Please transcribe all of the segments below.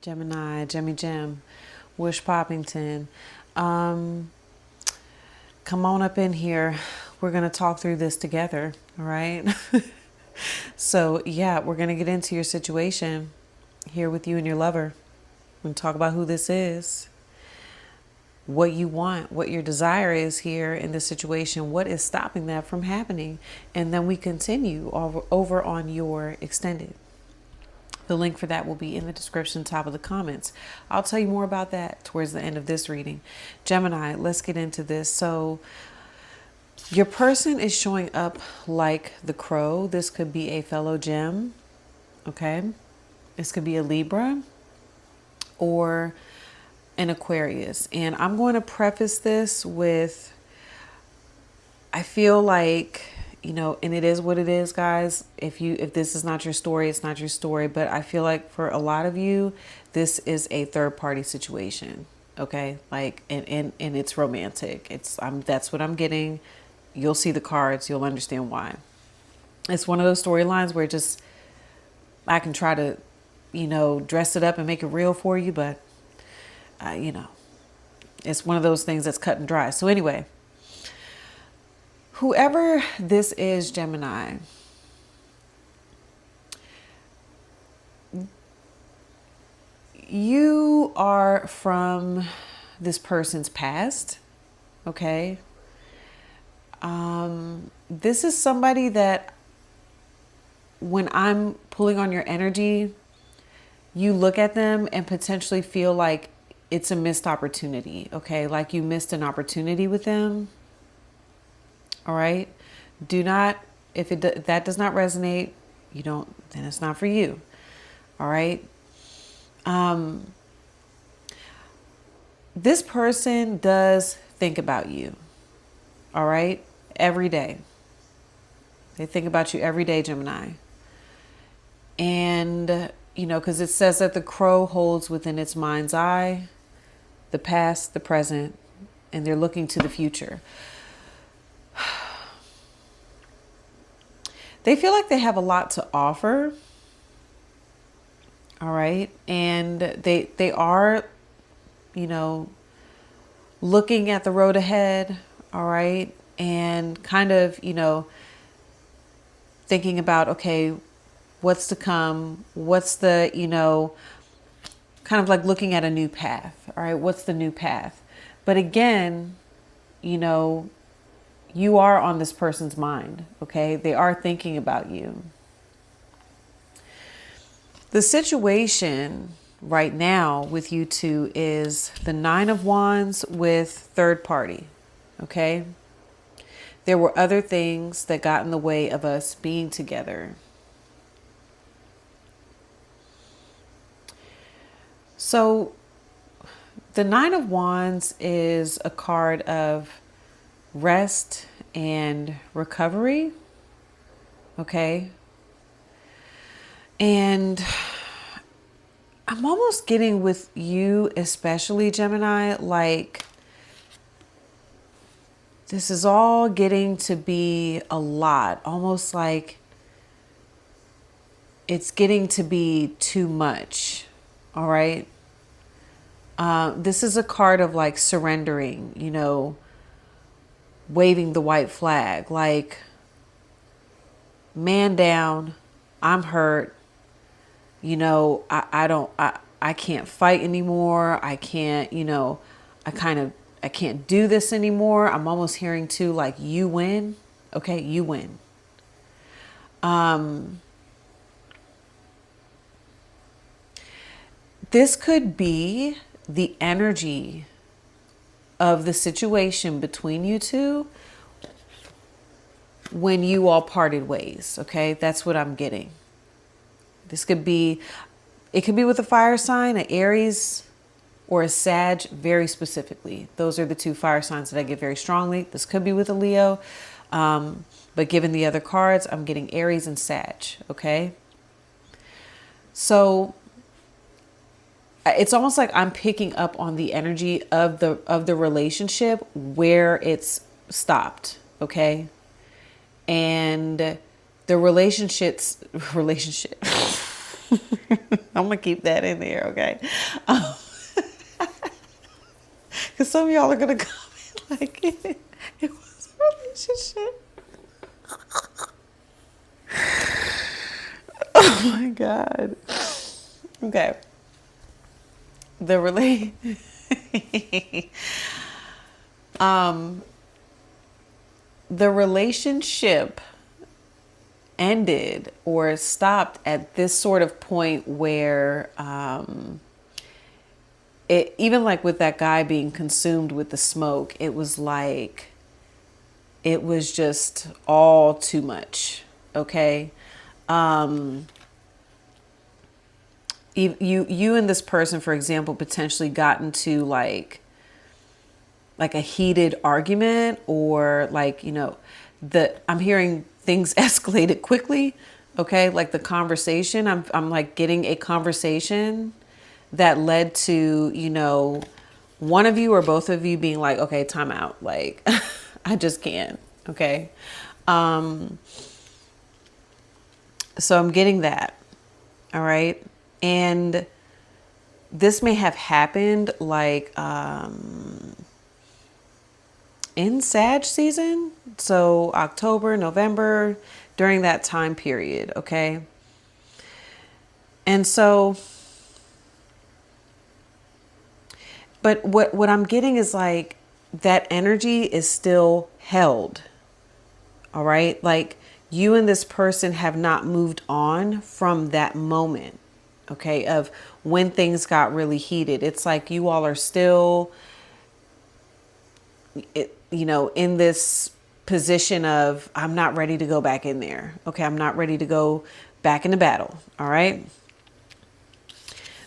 Gemini, Jemmy Jim, Wish Poppington. Come on up in here. We're going to talk through this together. All right. So, yeah, we're going to get into your situation here with you and your lover. We're going to talk about who this is, what you want, what your desire is here in this situation, what is stopping that from happening. And then we continue over on your extended. The link for that will be in the description, top of the comments. I'll tell you more about that towards the end of this reading. Gemini, let's get into this. So your person is showing up like the crow. This could be a fellow Gem. Okay. This could be a Libra or an Aquarius. And I'm going to preface this with, I feel like, you know, and it is what it is, guys. If this is not your story, it's not your story. But I feel like for a lot of you, this is a third party situation. Okay. Like, and it's romantic. That's what I'm getting. You'll see the cards. You'll understand why. It's one of those storylines where I can try to, dress it up and make it real for you. But, it's one of those things that's cut and dry. So anyway, whoever this is, Gemini, you are from this person's past, okay? This is somebody that when I'm pulling on your energy, you look at them and potentially feel like it's a missed opportunity, okay? Like you missed an opportunity with them. All right. Do not, if that does not resonate, then it's not for you. All right. This person does think about you. All right. Every day. They think about you every day, Gemini. And, because it says that the crow holds within its mind's eye the past, the present, and they're looking to the future. They feel like they have a lot to offer. All right. And they are, looking at the road ahead. All right. And kind of, thinking about, okay, what's to come? What's the, kind of like looking at a new path. All right. What's the new path? But again, you are on this person's mind, okay? They are thinking about you. The situation right now with you two is the 9 of Wands with third party, okay? There were other things that got in the way of us being together. So the 9 of Wands is a card of rest and recovery. Okay. And I'm almost getting with you, especially Gemini, like this is all getting to be a lot, almost like it's getting to be too much. All right. This is a card of like surrendering, waving the white flag, like, man down, I'm hurt, I can't fight anymore. I can't, I can't do this anymore. I'm almost hearing too, like, you win. Okay. You win. This could be the energy of the situation between you two when you all parted ways. Okay. That's what I'm getting. It could be with a fire sign, an Aries or a Sag, very specifically. Those are the 2 fire signs that I get very strongly. This could be with a Leo. But given the other cards, I'm getting Aries and Sag. Okay. So it's almost like I'm picking up on the energy of the relationship where it's stopped. Okay. And the relationship I'm going to keep that in there, okay? Because some of y'all are going to comment like it was a relationship. Oh my God. Okay. The the relationship ended or stopped at this sort of point where it, even like with that guy being consumed with the smoke, it was like it was just all too much. Okay. You and this person, for example, potentially got into like a heated argument, or like, I'm hearing things escalated quickly. Okay. Like the conversation, I'm like getting a conversation that led to, one of you or both of you being like, okay, time out. Like, I just can't. Okay. So I'm getting that. All right. And this may have happened like, in Sag season. So October, November, during that time period. Okay. And so, but what I'm getting is like that energy is still held. All right. Like you and this person have not moved on from that moment. Okay. Of when things got really heated. It's like you all are still, in this position of, I'm not ready to go back in there. Okay. I'm not ready to go back into battle. All right.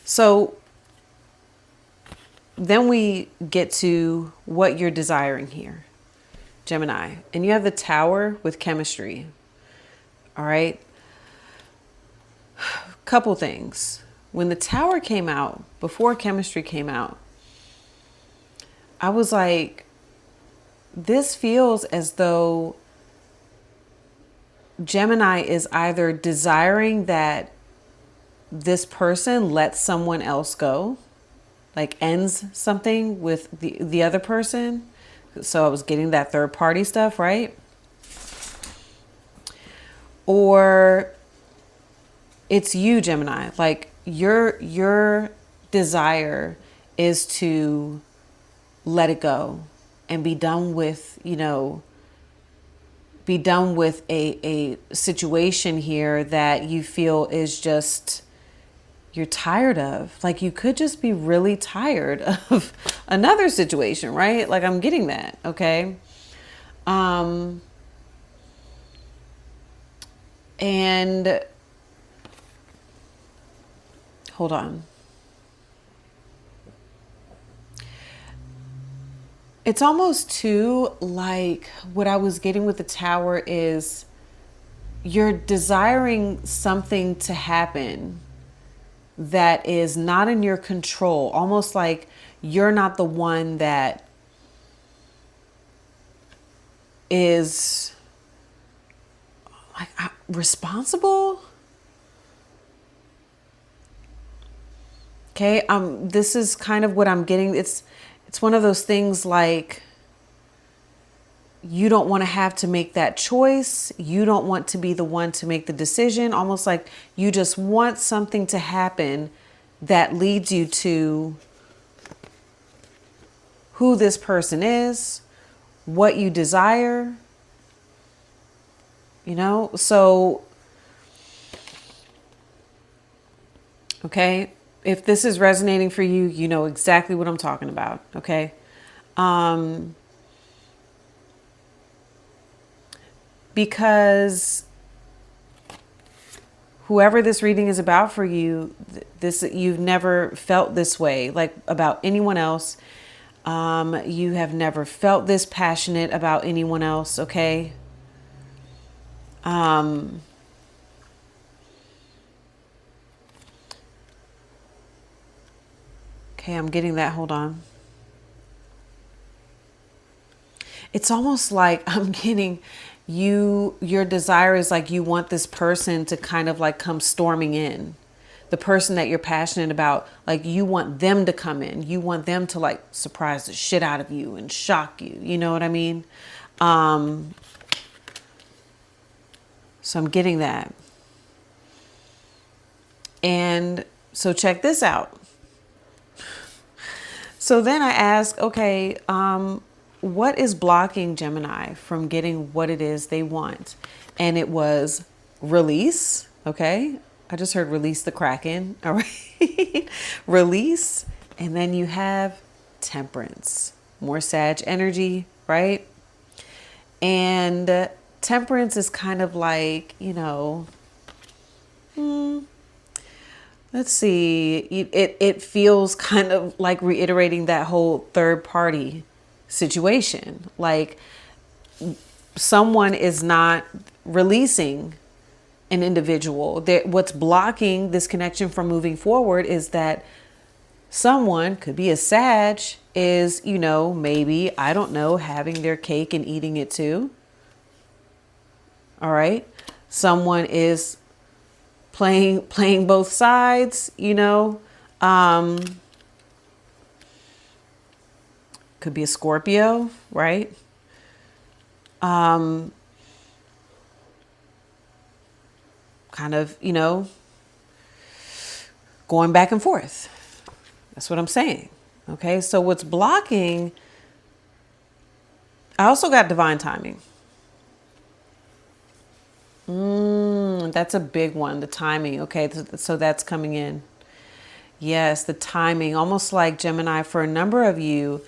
So then we get to what you're desiring here, Gemini, and you have the Tower with chemistry. All right. Couple things. When the Tower came out, before chemistry came out, I was like, this feels as though Gemini is either desiring that this person lets someone else go, like ends something with the other person. So I was getting that third party stuff, right? Or it's you, Gemini. Like your desire is to let it go and be done with, be done with a situation here that you feel is just, you're tired of. Like you could just be really tired of another situation, right? Like I'm getting that. Okay. And hold on. It's almost too like what I was getting with the Tower is you're desiring something to happen that is not in your control. Almost like you're not the one that is like responsible. Okay. This is kind of what I'm getting. It's one of those things like you don't want to have to make that choice. You don't want to be the one to make the decision. Almost like you just want something to happen that leads you to who this person is, what you desire, so, okay. If this is resonating for you, you know exactly what I'm talking about. Okay. Because whoever this reading is about for you, you've never felt this way, like about anyone else. You have never felt this passionate about anyone else. Okay. Okay, I'm getting that. Hold on. It's almost like I'm getting your desire is like you want this person to kind of like come storming in, the person that you're passionate about, like you want them to come in. You want them to like surprise the shit out of you and shock you. You know what I mean? So I'm getting that. And so check this out. So then I ask, okay, what is blocking Gemini from getting what it is they want? And it was release. Okay. I just heard release the Kraken. All right. Release. And then you have temperance, more Sag energy, right? And temperance is kind of like, let's see, it feels kind of like reiterating that whole third party situation. Like someone is not releasing an individual. What's blocking this connection from moving forward is that someone, could be a Sag, is, maybe, I don't know, having their cake and eating it too. All right. Someone is playing both sides, could be a Scorpio, right? Kind of, going back and forth. That's what I'm saying. Okay. So what's blocking, I also got divine timing. That's a big one. The timing. Okay. So that's coming in. Yes. The timing, almost like Gemini, for a number of you,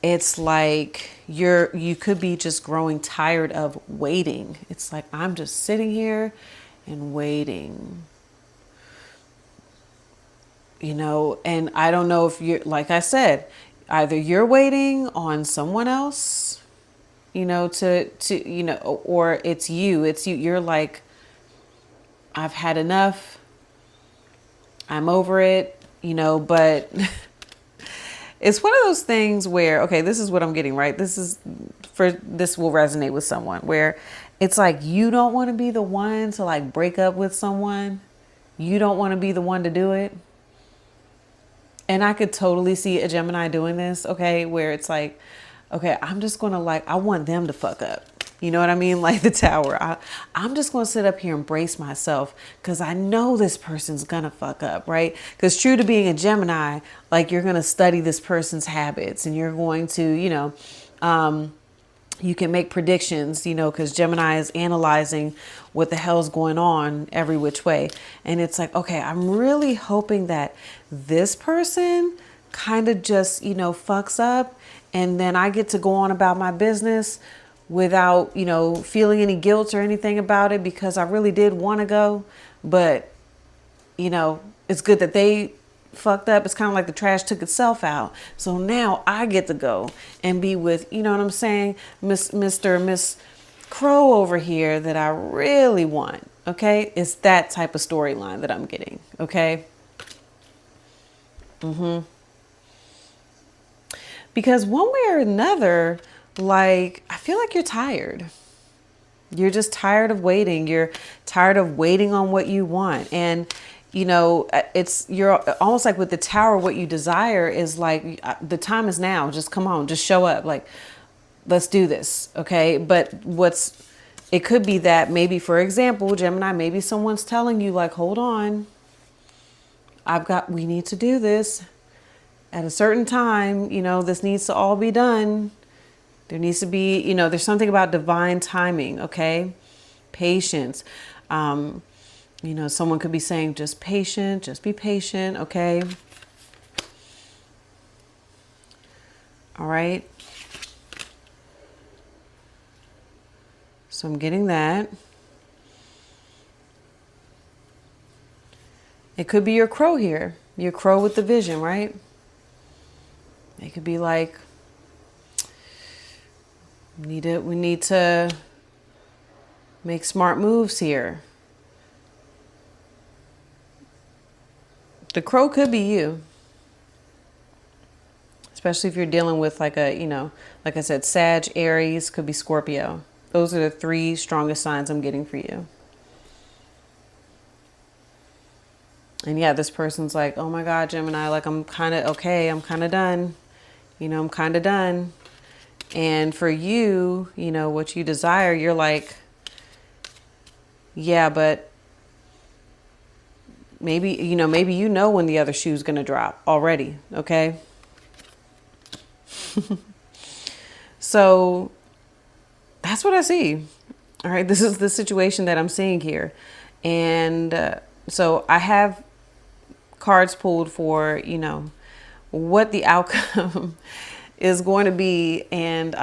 it's like you could be just growing tired of waiting. It's like, I'm just sitting here and waiting, and I don't know if you're, like I said, either you're waiting on someone else, or it's you, you're like, I've had enough. I'm over it, but it's one of those things where, okay, this is what I'm getting, right? This will resonate with someone where it's like, you don't want to be the one to like break up with someone. You don't want to be the one to do it. And I could totally see a Gemini doing this, okay, where it's like, okay, I'm just going to I want them to fuck up. You know what I mean? Like the Tower. I'm just going to sit up here and brace myself because I know this person's going to fuck up, right? Because true to being a Gemini, like you're going to study this person's habits and you're going to, you can make predictions, because Gemini is analyzing what the hell's going on every which way. And it's like, okay, I'm really hoping that this person kind of just, fucks up. And then I get to go on about my business without, feeling any guilt or anything about it because I really did want to go. But, it's good that they fucked up. It's kind of like the trash took itself out. So now I get to go and be with, you know what I'm saying, Miss Crow over here that I really want. Okay. It's that type of storyline that I'm getting. Okay. Because one way or another, like, I feel like you're tired. You're just tired of waiting. You're tired of waiting on what you want. And you're almost like with the Tower, what you desire is like, the time is now. Just come on, just show up. Like, let's do this. Okay. But it could be that maybe, for example, Gemini, maybe someone's telling you like, hold on, we need to do this at a certain time. This needs to all be done. There needs to be, there's something about divine timing. Okay. Patience. Someone could be saying, just be patient. Okay. All right. So I'm getting that. It could be your crow here. Your crow with the vision, right? It could be like, we need to make smart moves here. The crow could be you. Especially if you're dealing with like like I said, Sag, Aries, could be Scorpio. Those are the three strongest signs I'm getting for you. And yeah, this person's like, oh my God, Gemini, like I'm kind of okay. I'm kind of done. I'm kind of done. And for you, what you desire, you're like, yeah, but maybe, maybe when the other shoe's going to drop already. Okay. So that's what I see. All right. This is the situation that I'm seeing here. And so I have cards pulled for, what the outcome is going to be. And,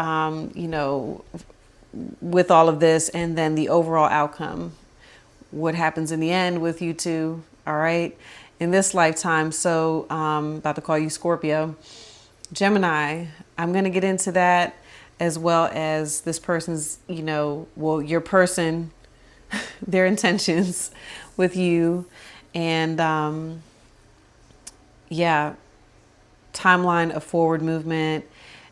with all of this, and then the overall outcome, what happens in the end with you two. All right. In this lifetime. So, about to call you Scorpio. Gemini, I'm going to get into that, as well as this person's, your person, their intentions with you. And yeah, timeline of forward movement,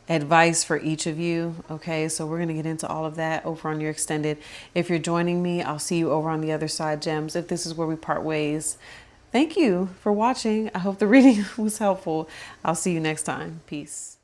advice for each of you. Okay, so we're going to get into all of that over on your extended. If you're joining me, I'll see you over on the other side, gems. If this is where we part ways, thank you for watching. I hope the reading was helpful. I'll see you next time. Peace.